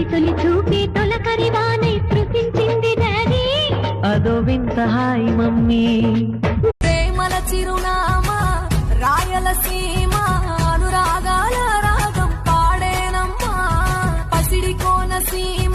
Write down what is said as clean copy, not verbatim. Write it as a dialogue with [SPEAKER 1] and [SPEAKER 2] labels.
[SPEAKER 1] తొలి తొలి చూపే తొలకరివానై సృష్టించింది డాడీ
[SPEAKER 2] అదో వింత హాయ్ మమ్మీ
[SPEAKER 3] ప్రేమల చిరునామా రాయలసీమ అనురాగాల రాగం పాడేనమ్మా పసిడి కోనసీమ